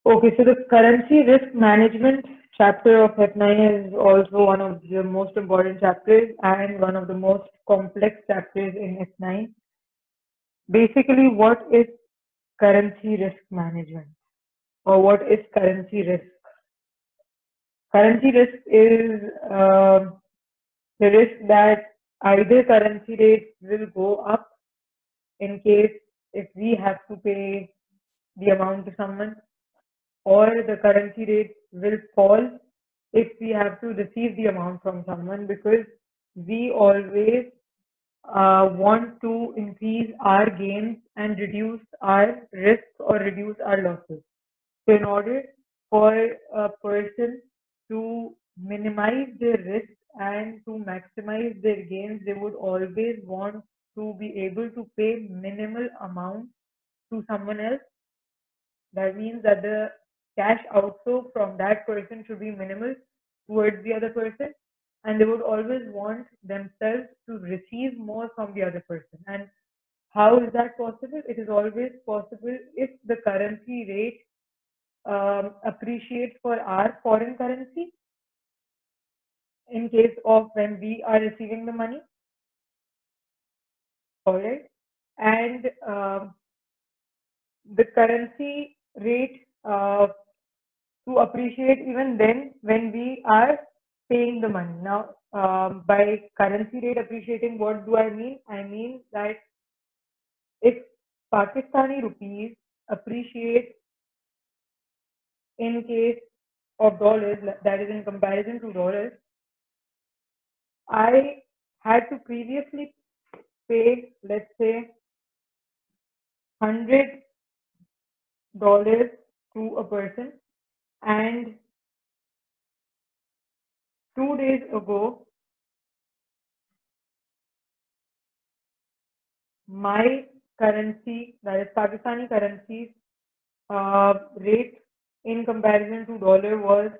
Okay, so the currency risk management chapter of F9 is also one of the most important chapters and one of the most complex chapters in F9. Basically, what is currency risk management or what is currency risk? Currency risk is the risk that either currency rates will go up in case if we have to pay the amount to someone, or the currency rate will fall if we have to receive the amount from someone, because we always want to increase our gains and reduce our risks or reduce our losses. So in order for a person to minimize their risk and to maximize their gains, they would always want to be able to pay minimal amount to someone else. That means that the cash outflow from that person should be minimal towards the other person, and they would always want themselves to receive more from the other person. And how is that possible? It is always possible if the currency rate appreciates for our foreign currency in case of when we are receiving the money. All right. And the currency rate to appreciate even then when we are paying the money. Now, by currency rate appreciating, what do I mean? I mean that if Pakistani rupees appreciate in case of dollars, that is in comparison to dollars, I had to previously pay, let's say, $100 to a person, and 2 days ago, my currency, that is Pakistani currency, rate in comparison to dollar was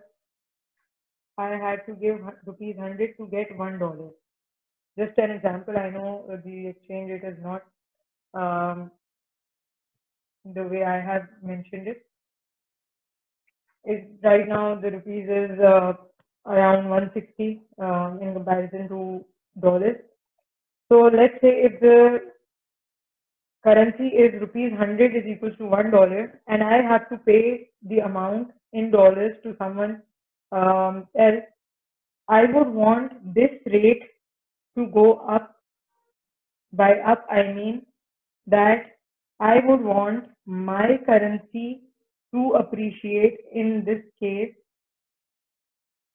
I had to give rupees 100 to get $1. Just an example. I know the exchange rate is not the way I have mentioned it. Right now the rupees is around 160 in comparison to dollars. So let's say if the currency is rupees 100 is equals to $1, and I have to pay the amount in dollars to someone else, I would want this rate to go up. By up, I mean that I would want my currency to appreciate. In this case,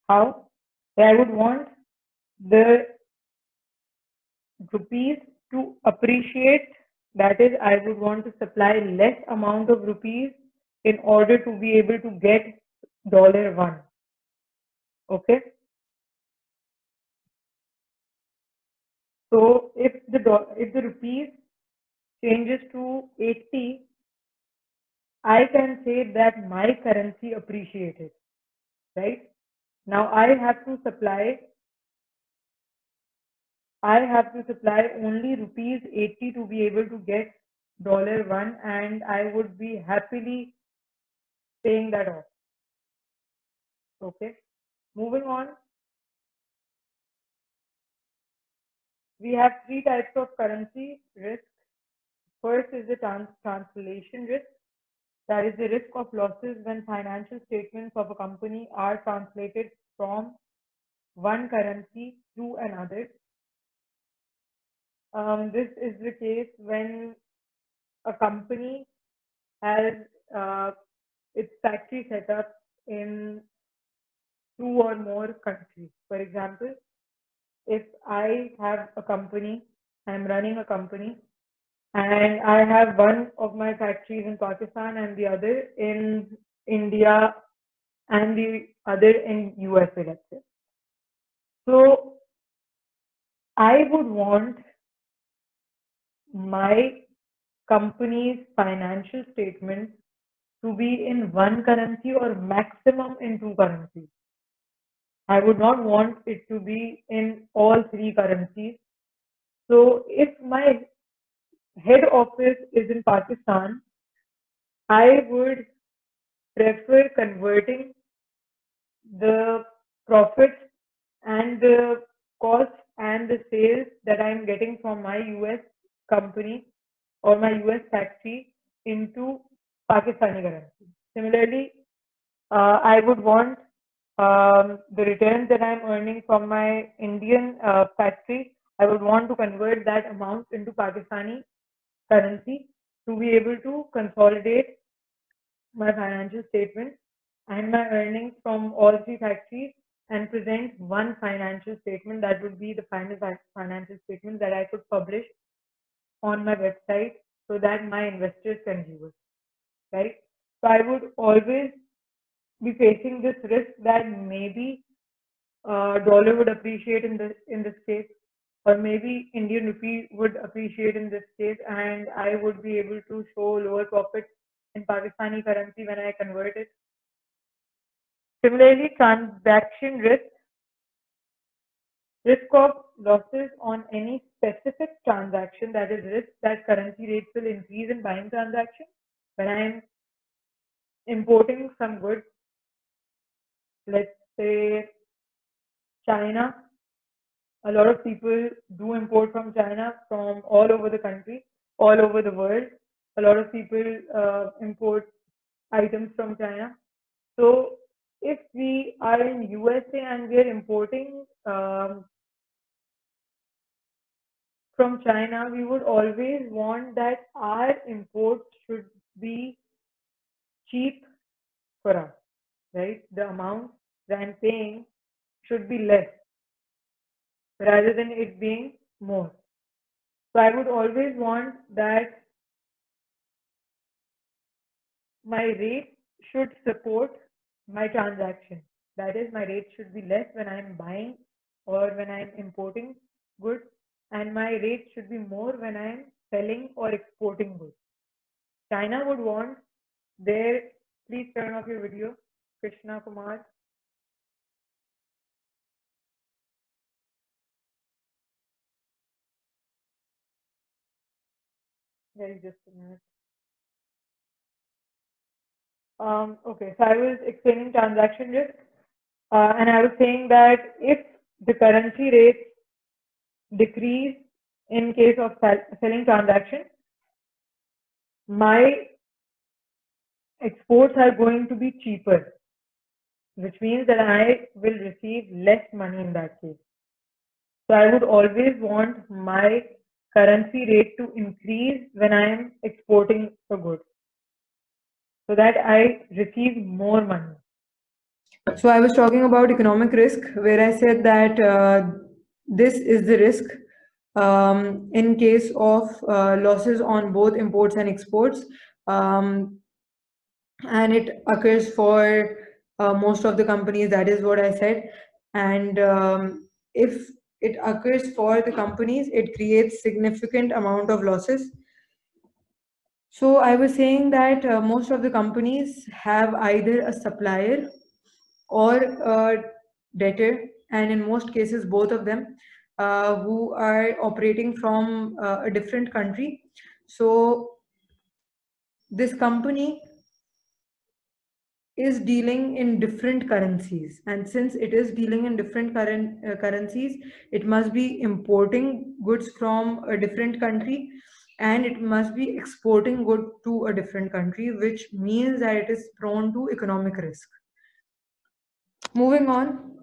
how? I would want the rupees to appreciate. That is, I would want to supply less amount of rupees in order to be able to get $1. Okay. So if the rupees changes to 80, I can say that my currency appreciated, right? Now I have to supply only rupees 80 to be able to get $1, and I would be happily paying that off. Okay. Moving on, we have three types of currency risk. First is the translation risk. That is the risk of losses when financial statements of a company are translated from one currency to another. This is the case when a company has its factory set up in 2 or more countries. For example, if I have a company, I'm running a company, and I have one of my factories in Pakistan and the other in India and the other in USA, let's say. So I would want my company's financial statements to be in one currency or maximum in two currencies. I would not want it to be in all three currencies. So if my head office is in Pakistan, I would prefer converting the profits and the cost and the sales that I'm getting from my US company or my US factory into Pakistani currency. Similarly, I would want the returns that I'm earning from my Indian factory. I would want to convert that amount into Pakistani currency to be able to consolidate my financial statement and my earnings from all three factories and present one financial statement that would be the final financial statement that I could publish on my website so that my investors can view it, right? So I would always be facing this risk that maybe dollar would appreciate in this case, or maybe Indian rupee would appreciate in this case, and I would be able to show lower profits in Pakistani currency when I convert it. Similarly, transaction risk of losses on any specific transaction, that is risk that currency rates will increase in buying transaction. When I'm importing some goods, let's say China, a lot of people do import from China from all over the country, all over the world. A lot of people import items from China. So if we are in USA and we are importing from China, we would always want that our imports should be cheap for us, right? The amount that I'm paying should be less rather than it being more. So I would always want that my rate should support my transaction. That is, my rate should be less when I'm buying or when I'm importing goods, and my rate should be more when I'm selling or exporting goods. China would want their, please turn off your video, Krishna Kumar. There is just a minute. Okay, so I was explaining transaction risk, and I was saying that if the currency rate decrease in case of selling transaction, my exports are going to be cheaper, which means that I will receive less money in that case. So I would always want my currency rate to increase when I am exporting a good, so that I receive more money. So I was talking about economic risk, where I said that this is the risk in case of losses on both imports and exports. And it occurs for most of the companies. That is what I said. And if it occurs for the companies, it creates significant amount of losses. So I was saying that most of the companies have either a supplier or a debtor, and in most cases both of them, who are operating from a different country. So this company is dealing in different currencies, and since it is dealing in different currencies, it must be importing goods from a different country, and it must be exporting good to a different country, which means that it is prone to economic risk. Moving on,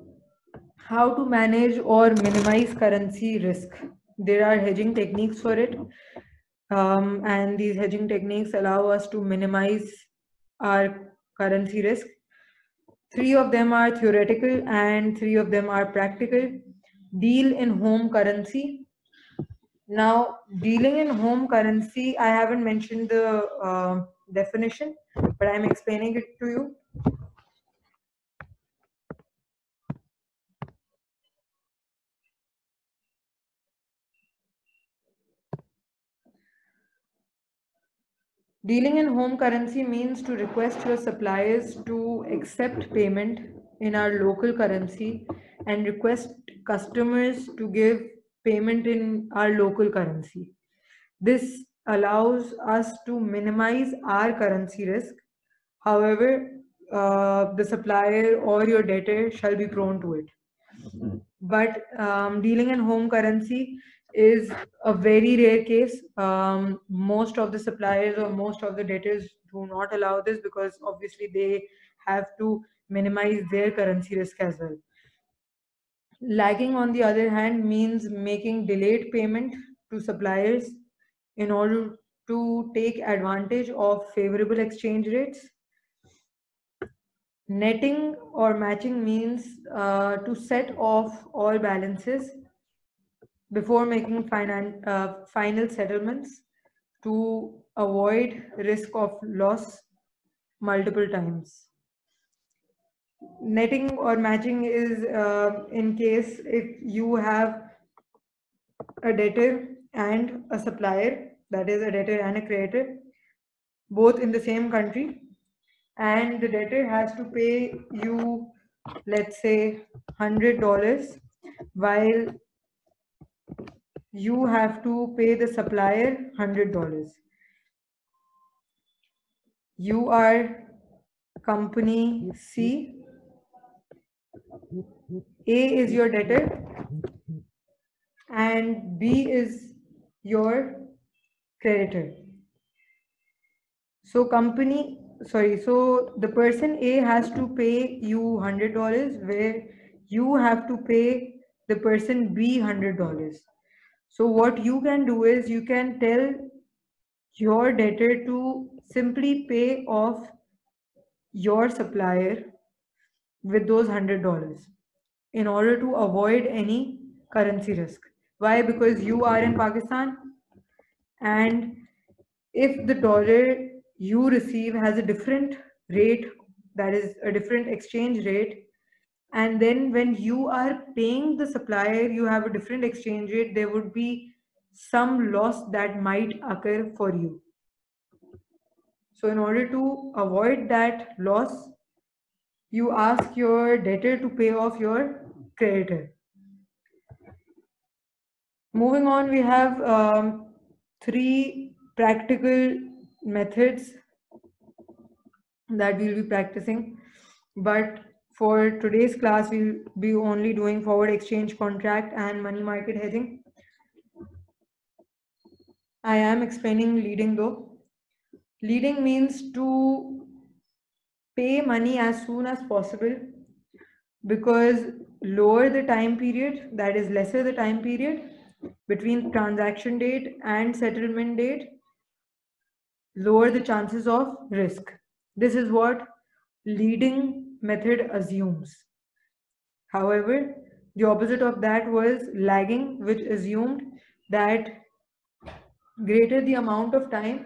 how to manage or minimize currency risk. There are hedging techniques for it, and these hedging techniques allow us to minimize our currency risk. 3 of them are theoretical and 3 of them are practical. Deal in home currency. Now, dealing in home currency, I haven't mentioned the definition, but I'm explaining it to you. Dealing in home currency means to request your suppliers to accept payment in our local currency and request customers to give payment in our local currency. This allows us to minimize our currency risk. However, the supplier or your debtor shall be prone to it. But dealing in home currency is a very rare case. Most of the suppliers or most of the debtors do not allow this because obviously they have to minimize their currency risk as well. Lagging, on the other hand, means making delayed payment to suppliers in order to take advantage of favorable exchange rates. Netting or matching means to set off all balances before making final settlements to avoid risk of loss multiple times. Netting or matching is in case if you have a debtor and a supplier, that is a debtor and a creditor, both in the same country, and the debtor has to pay you, let's say, $100, while you have to pay the supplier $100. You are company C, A is your debtor, and B is your creditor. So so the person A has to pay you $100, where you have to pay the person B $100. So what you can do is you can tell your debtor to simply pay off your supplier with those $100 in order to avoid any currency risk. Why? Because you are in Pakistan, and if the dollar you receive has a different rate, that is a different exchange rate, and then when you are paying the supplier, you have a different exchange rate, there would be some loss that might occur for you. So in order to avoid that loss, you ask your debtor to pay off your creditor. Moving on, we have three practical methods that we'll be practicing. But for today's class, we'll be only doing forward exchange contract and money market hedging. I am explaining leading though. Leading means to pay money as soon as possible, because lower the time period, that is lesser the time period between transaction date and settlement date, lower the chances of risk. This is what leading method assumes. However, the opposite of that was lagging, which assumed that greater the amount of time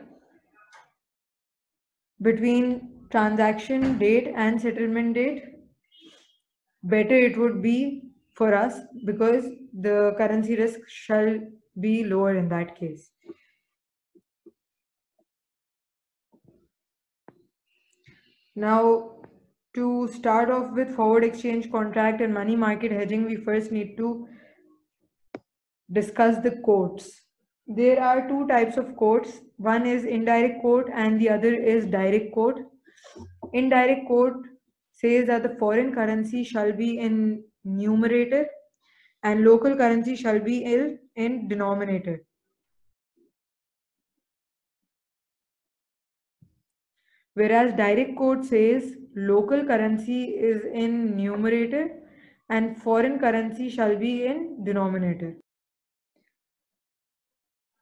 between transaction date and settlement date, better it would be for us, because the currency risk shall be lower in that case. Now, to start off with forward exchange contract and money market hedging, we first need to discuss the quotes. There are two types of quotes. One is indirect quote and the other is direct quote. Indirect quote says that the foreign currency shall be in numerator and local currency shall be in denominator. Whereas direct quote says local currency is in numerator and foreign currency shall be in denominator.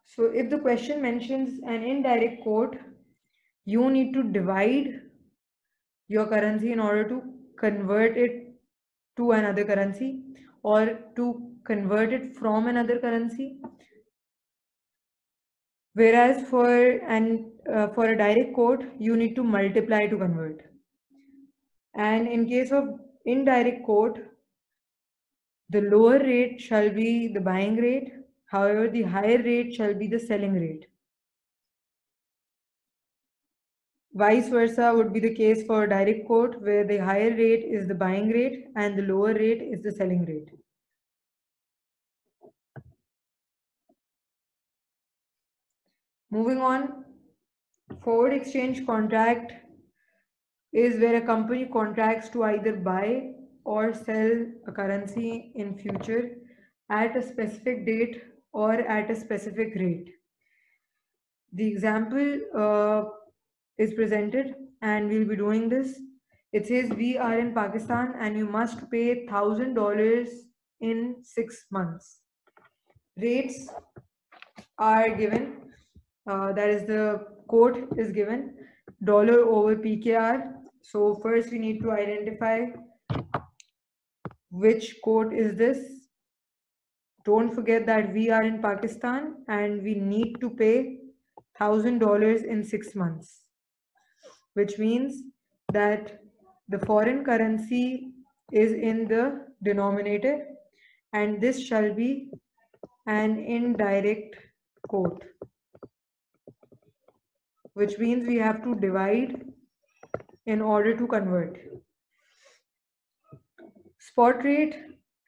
So if the question mentions an indirect quote, you need to divide your currency in order to convert it to another currency or to convert it from another currency. Whereas for a direct quote, you need to multiply to convert. And in case of indirect quote, the lower rate shall be the buying rate. However, the higher rate shall be the selling rate. Vice versa would be the case for direct quote, where the higher rate is the buying rate and the lower rate is the selling rate. Moving on, forward exchange contract is where a company contracts to either buy or sell a currency in future at a specific date or at a specific rate. The example is presented and we'll be doing this. It says we are in Pakistan and you must pay $1,000 in 6 months. Rates are given. That is the quote is given, dollar over PKR. So first we need to identify which quote is this. Don't forget that we are in Pakistan and we need to pay $1,000 in 6 months, which means that the foreign currency is in the denominator and this shall be an indirect quote, which means we have to divide in order to convert. Spot rate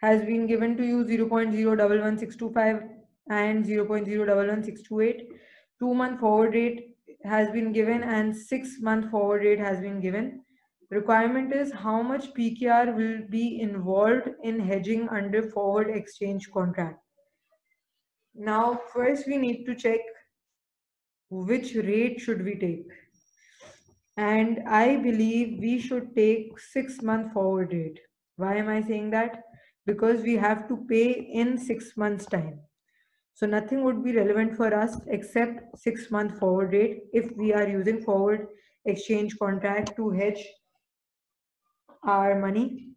has been given to you 0.011625 and 0.011628. 2-month forward rate has been given and 6-month forward rate has been given. Requirement is how much PKR will be involved in hedging under forward exchange contract. Now, first we need to check which rate should we take. And I believe we should take 6-month forward rate. Why am I saying that? Because we have to pay in 6 months time. So nothing would be relevant for us except 6-month forward rate if we are using forward exchange contract to hedge our money.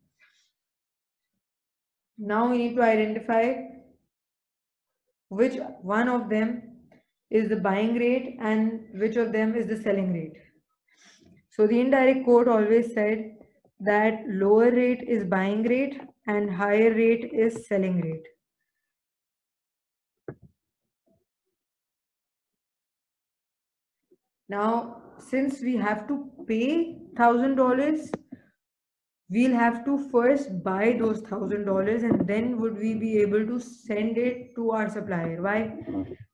Now we need to identify which one of them is the buying rate and which of them is the selling rate. So the indirect quote always said that lower rate is buying rate and higher rate is selling rate. Now, since we have to pay $1,000, we'll have to first buy those $1,000 and then would we be able to send it to our supplier. Why?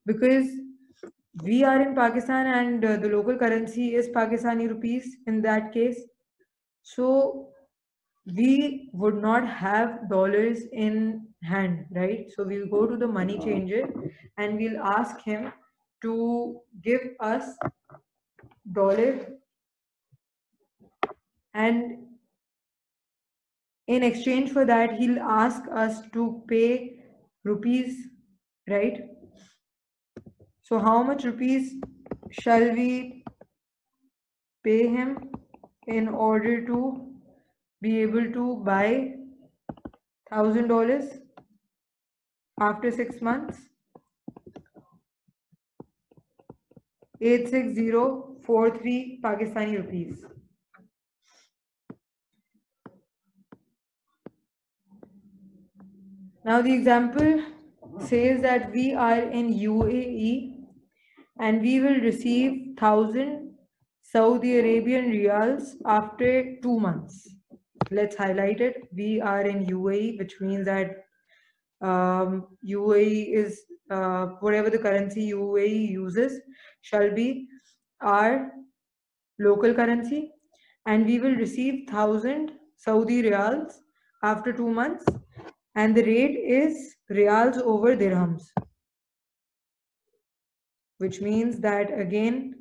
Because we are in Pakistan and the local currency is Pakistani rupees in that case. So we would not have dollars in hand, right? So we'll go to the money changer and we'll ask him to give us dollar, and in exchange for that he'll ask us to pay rupees, right? So how much rupees shall we pay him in order to be able to buy $1,000 after 6 months? 86043 Pakistani rupees. Now the example says that we are in UAE and we will receive 1,000 Saudi Arabian riyals after 2 months. Let's highlight it. We are in UAE, which means that UAE is whatever the currency UAE uses shall be our local currency, and we will receive 1,000 Saudi riyals after 2 months, and the rate is riyals over dirhams, which means that again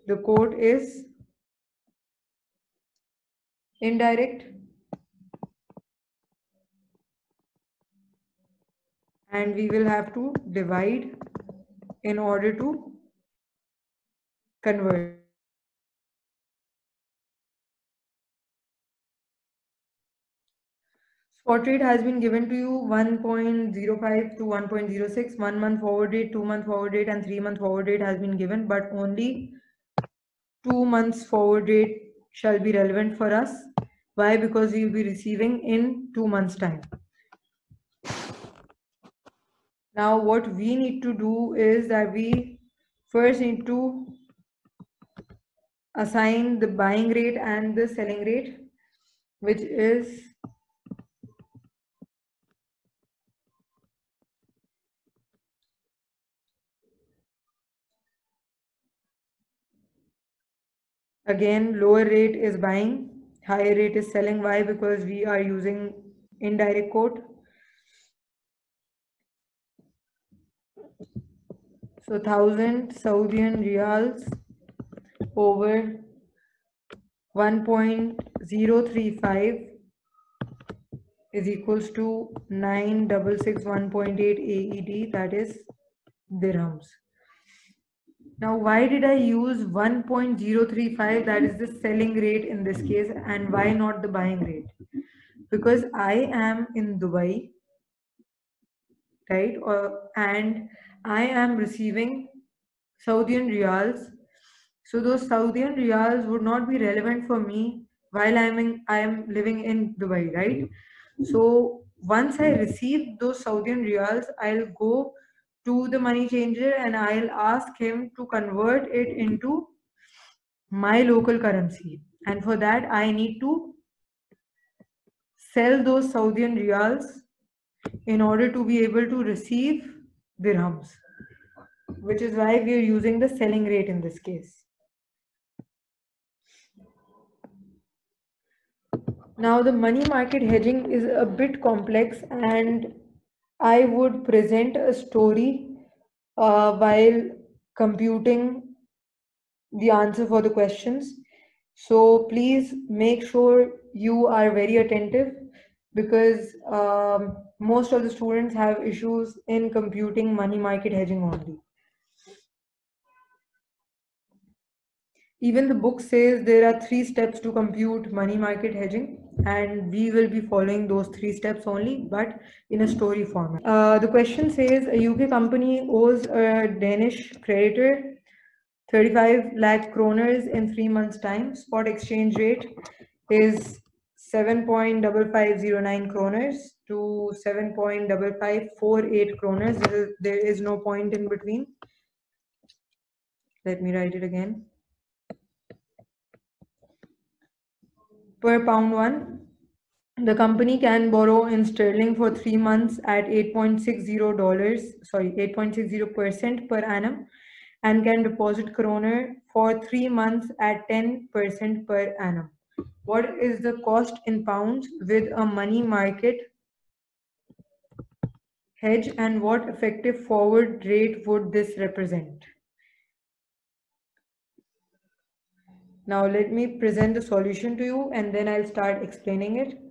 the quote is indirect and we will have to divide in order to convert. Spot rate has been given to you 1.05 to 1.06. 1 month forward rate, 2 month forward rate and 3 month forward rate has been given, but only 2 months forward rate shall be relevant for us. Why? Because we will be receiving in 2 months time. Now what we need to do is that we first need to assign the buying rate and the selling rate, which is Again, lower rate is buying, higher rate is selling. Why? Because we are using indirect quote. So 1000 Saudian riyals over 1.035 is equals to 9661.8 AED, that is dirhams. Now, why did I use 1.035, that is the selling rate in this case, and why not the buying rate? Because I am in Dubai, right? And I am receiving Saudian riyals. So those Saudian riyals would not be relevant for me while I am living in Dubai, right? So once I receive those Saudian riyals, I'll go to the money changer and I'll ask him to convert it into my local currency. And for that, I need to sell those Saudian riyals in order to be able to receive dirhams, which is why we are using the selling rate in this case. Now, the money market hedging is a bit complex, and I would present a story while computing the answer for the questions. So please make sure you are very attentive, because most of the students have issues in computing money market hedging only. Even the book says there are 3 steps to compute money market hedging, and we will be following those 3 steps only, but in a story format. The question says a UK company owes a Danish creditor 35 lakh kroners in 3 months' time. Spot exchange rate is 7.5509 kroners to 7.5548 kroners. There is no point in between. Let me write it again. Per pound one, the company can borrow in sterling for 3 months at $8.60 per annum, and can deposit kroner for 3 months at 10% per annum. What is the cost in pounds with a money market hedge, and what effective forward rate would this represent? Now let me present the solution to you and then I'll start explaining it.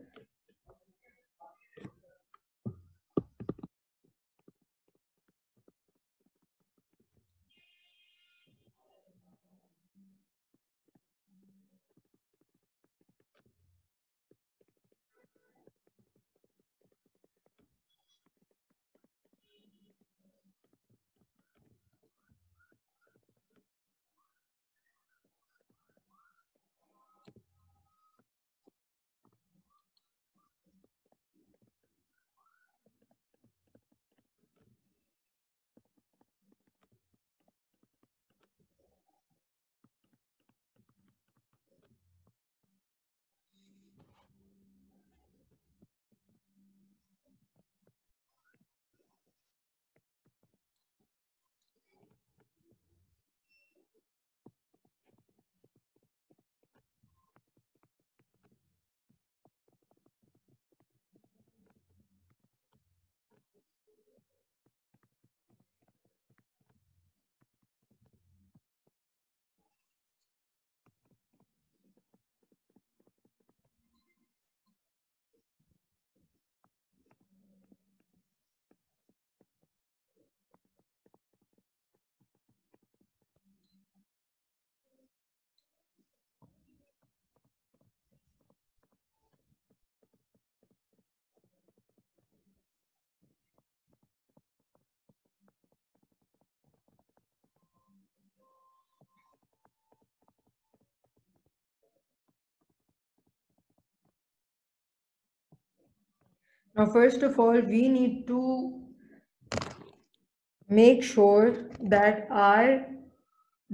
Now, first of all, we need to make sure that our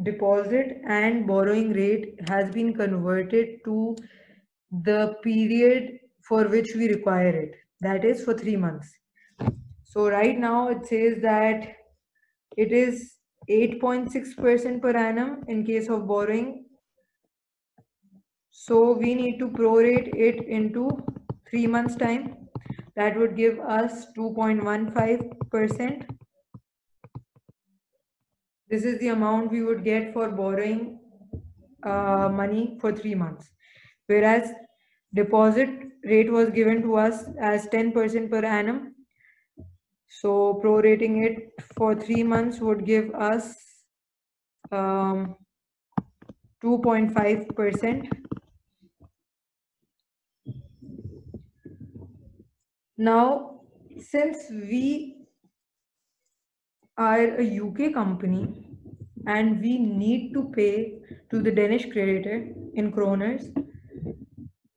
deposit and borrowing rate has been converted to the period for which we require it, that is for 3 months. So right now it says that it is 8.6% per annum in case of borrowing So we need to prorate it into 3 months time. That would give us 2.15%. This is the amount we would get for borrowing money for 3 months. Whereas deposit rate was given to us as 10% per annum. So prorating it for 3 months would give us 2.5%. Now, since we are a UK company and we need to pay to the Danish creditor in kroners,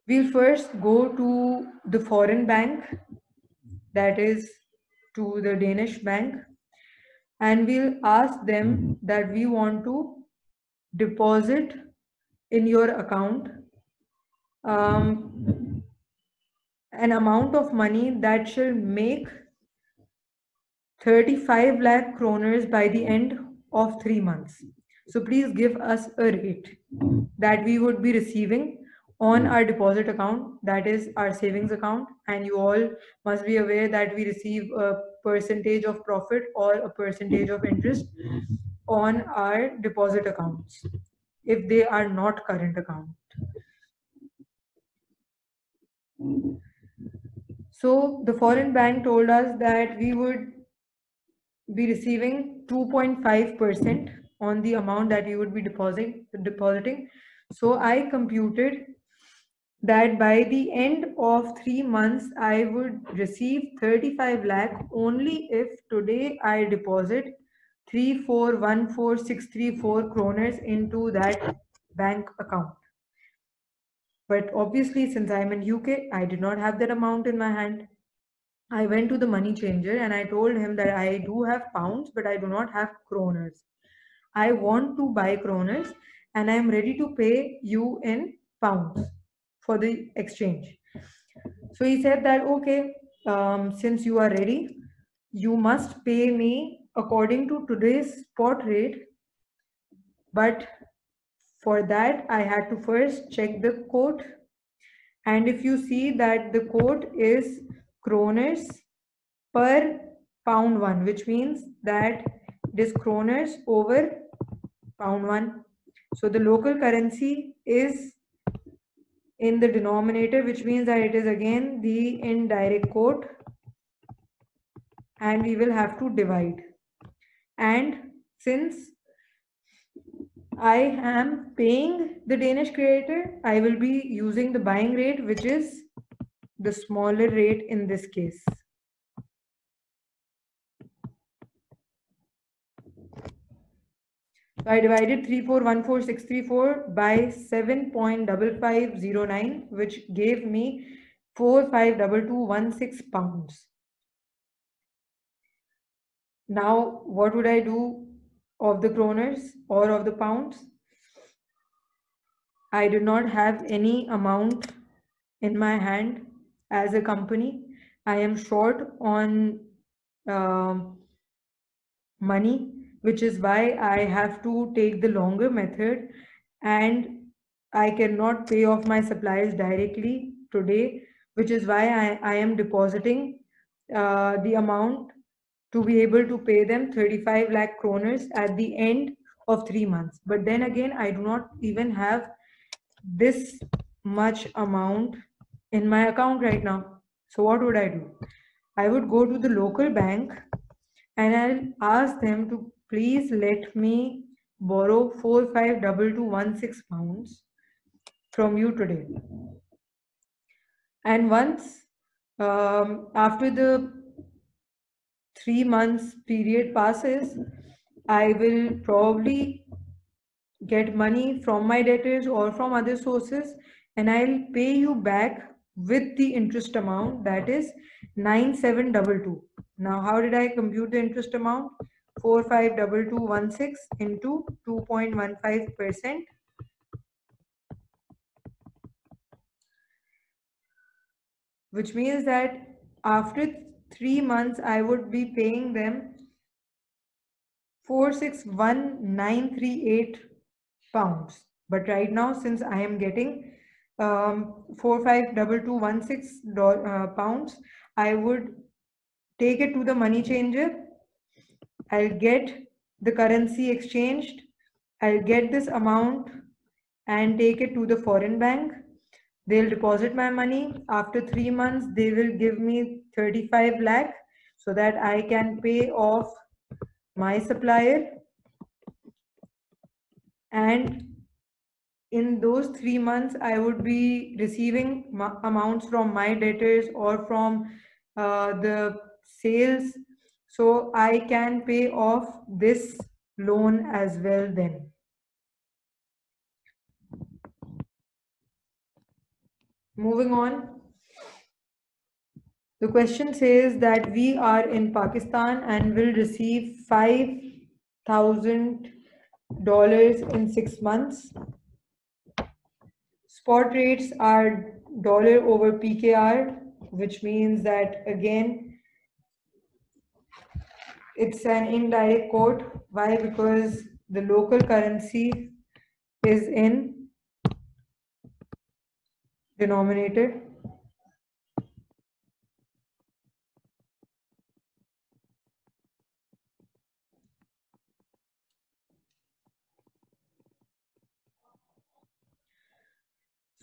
we'll first go to the foreign bank, that is to the Danish bank, and we'll ask them that we want to deposit in your account an amount of money that shall make 35 lakh kroners by the end of 3 months. So please give us a rate that we would be receiving on our deposit account, that is our savings account. And you all must be aware that we receive a percentage of profit or a percentage of interest on our deposit accounts if they are not current account. So the foreign bank told us that we would be receiving 2.5% on the amount that you would be depositing. So I computed that by the end of 3 months, I would receive 35 lakh only if today I deposit 3414634 kroners into that bank account. But obviously, since I'm in UK, I did not have that amount in my hand. I went to the money changer and I told him that I do have pounds, but I do not have kroners. I want to buy kroners and I am ready to pay you in pounds for the exchange. So he said that, okay, since you are ready, you must pay me according to today's spot rate. But for that, I had to first check the quote. And if you see that the quote is kroners per pound one, which means that it is kroners over pound one. So the local currency is in the denominator, which means that it is again the indirect quote, and we will have to divide. And since I am paying the Danish creditor, I will be using the buying rate, which is the smaller rate in this case. So I divided 3414634 by 7.5509, which gave me 452216 pounds. Now, what would I do of the kroners or of the pounds? I did not have any amount in my hand as a company. I am short on money, which is why I have to take the longer method, and I cannot pay off my suppliers directly today, which is why I am depositing the amount to be able to pay them 35 lakh kroners at the end of 3 months. But then again, I do not even have this much amount in my account right now. So what would I do? I would go to the local bank and I'll ask them to please let me borrow 452216 pounds from you today. And once after the 3 months period passes, I will probably get money from my debtors or from other sources, and I'll pay you back with the interest amount, that is 9722. Now, how did I compute the interest amount? 452216 into 2.15%. Which means that after 3 months, I would be paying them 461,938 pounds. But right now, since I am getting 452216 pounds. I would take it to the money changer. I'll get the currency exchanged. I'll get this amount and take it to the foreign bank. They'll deposit my money. After 3 months, they will give me 35 lakh so that I can pay off my supplier. And in those 3 months, I would be receiving amounts from my debtors or from the sales. So I can pay off this loan as well then. Moving on. The question says that we are in Pakistan and will receive $5,000 in 6 months. Spot rates are dollar over PKR, which means that again, it's an indirect quote. Why? Because the local currency is in denominator.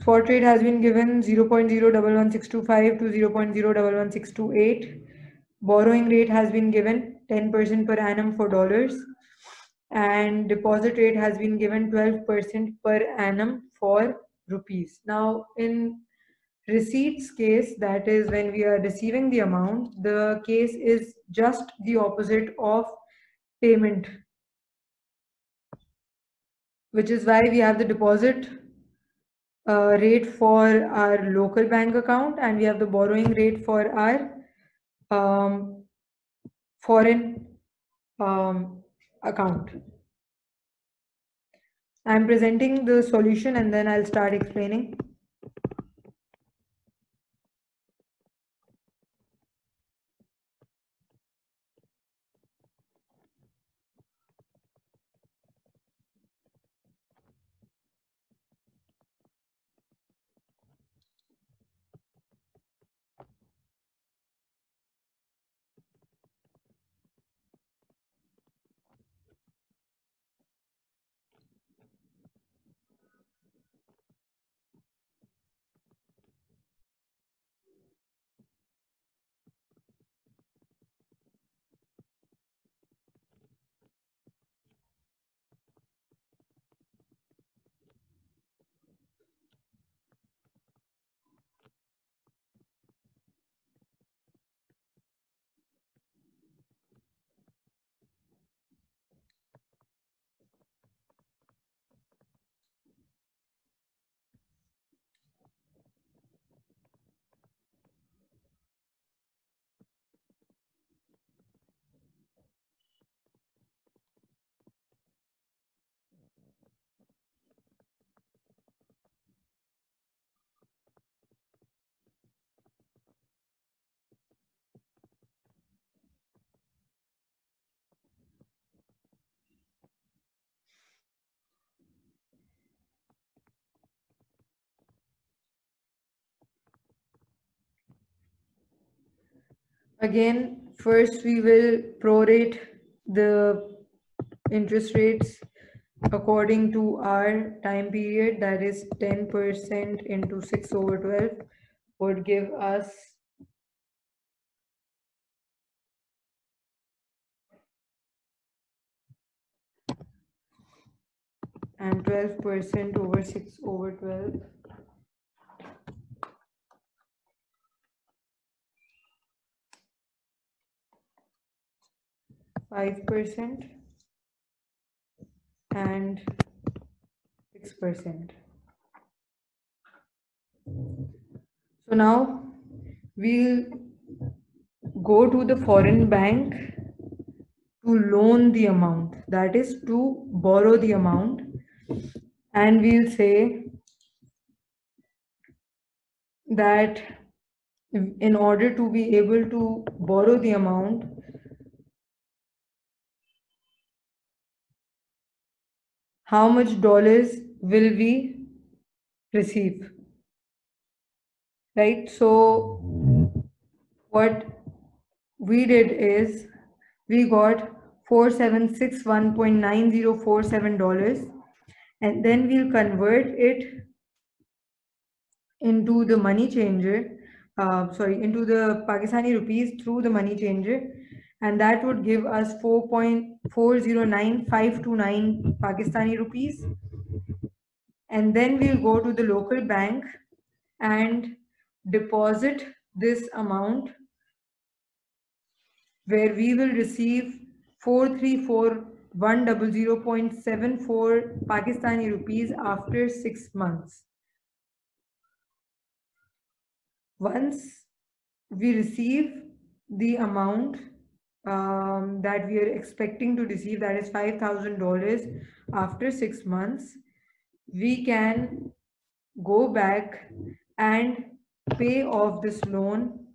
Spot rate has been given 0.011625 to 0.011628. Borrowing rate has been given 10% per annum for dollars. And deposit rate has been given 12% per annum for rupees. Now, in receipts case, that is when we are receiving the amount, the case is just the opposite of payment, which is why we have the deposit rate for our local bank account and we have the borrowing rate for our foreign account. I'm presenting the solution and then I'll start explaining. Again, first we will prorate the interest rates according to our time period, that is 10% into 6/12 would give us and 12% over 6/12 5% and 6%. So now we'll go to the foreign bank to loan the amount, that is to borrow the amount, and we'll say that in order to be able to borrow the amount, how much dollars will we receive? right? So what we did is we got $4761.9047, and then we'll convert it into the money changer, into the Pakistani rupees through the money changer, and that would give us 4.409529 Pakistani rupees. And then we'll go to the local bank and deposit this amount, where we will receive 434,100.74 Pakistani rupees after 6 months. Once we receive the amount that we are expecting to receive, that is $5,000 after 6 months, we can go back and pay off this loan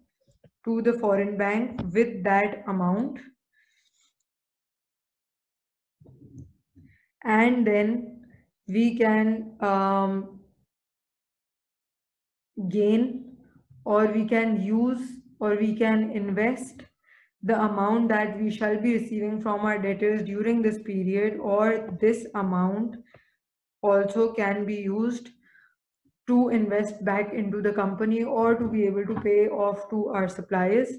to the foreign bank with that amount, and then we can gain, or we can use, or we can invest the amount that we shall be receiving from our debtors during this period, or this amount also can be used to invest back into the company or to be able to pay off to our suppliers.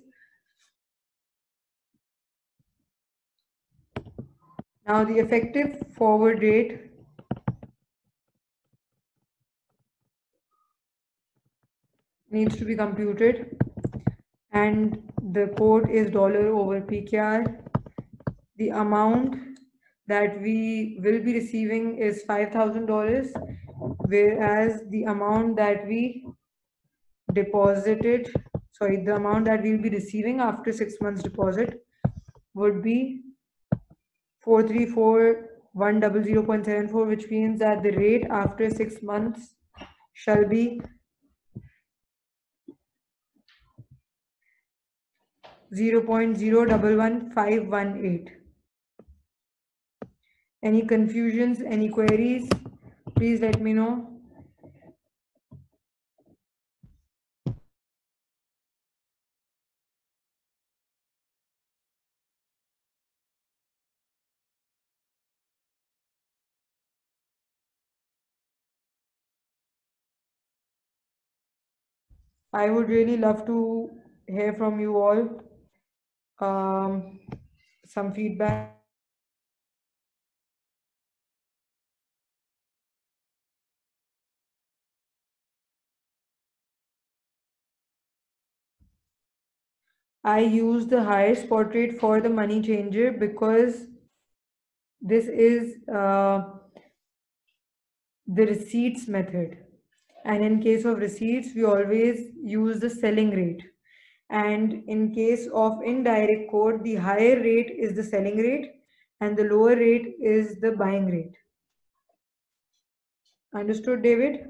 Now the effective forward rate needs to be computed, and the quote is dollar over PKR. The amount that we will be receiving is $5,000, whereas the amount that we deposited, the amount that we'll be receiving after 6 months deposit would be 434,100.74, which means that the rate after 6 months shall be 0.011518. Any confusions, any queries, please let me know. I would really love to hear from you all. Some feedback. I use the higher spot rate for the money changer because this is the receipts method. And in case of receipts, we always use the selling rate. And in case of indirect quote, the higher rate is the selling rate and the lower rate is the buying rate. Understood, David?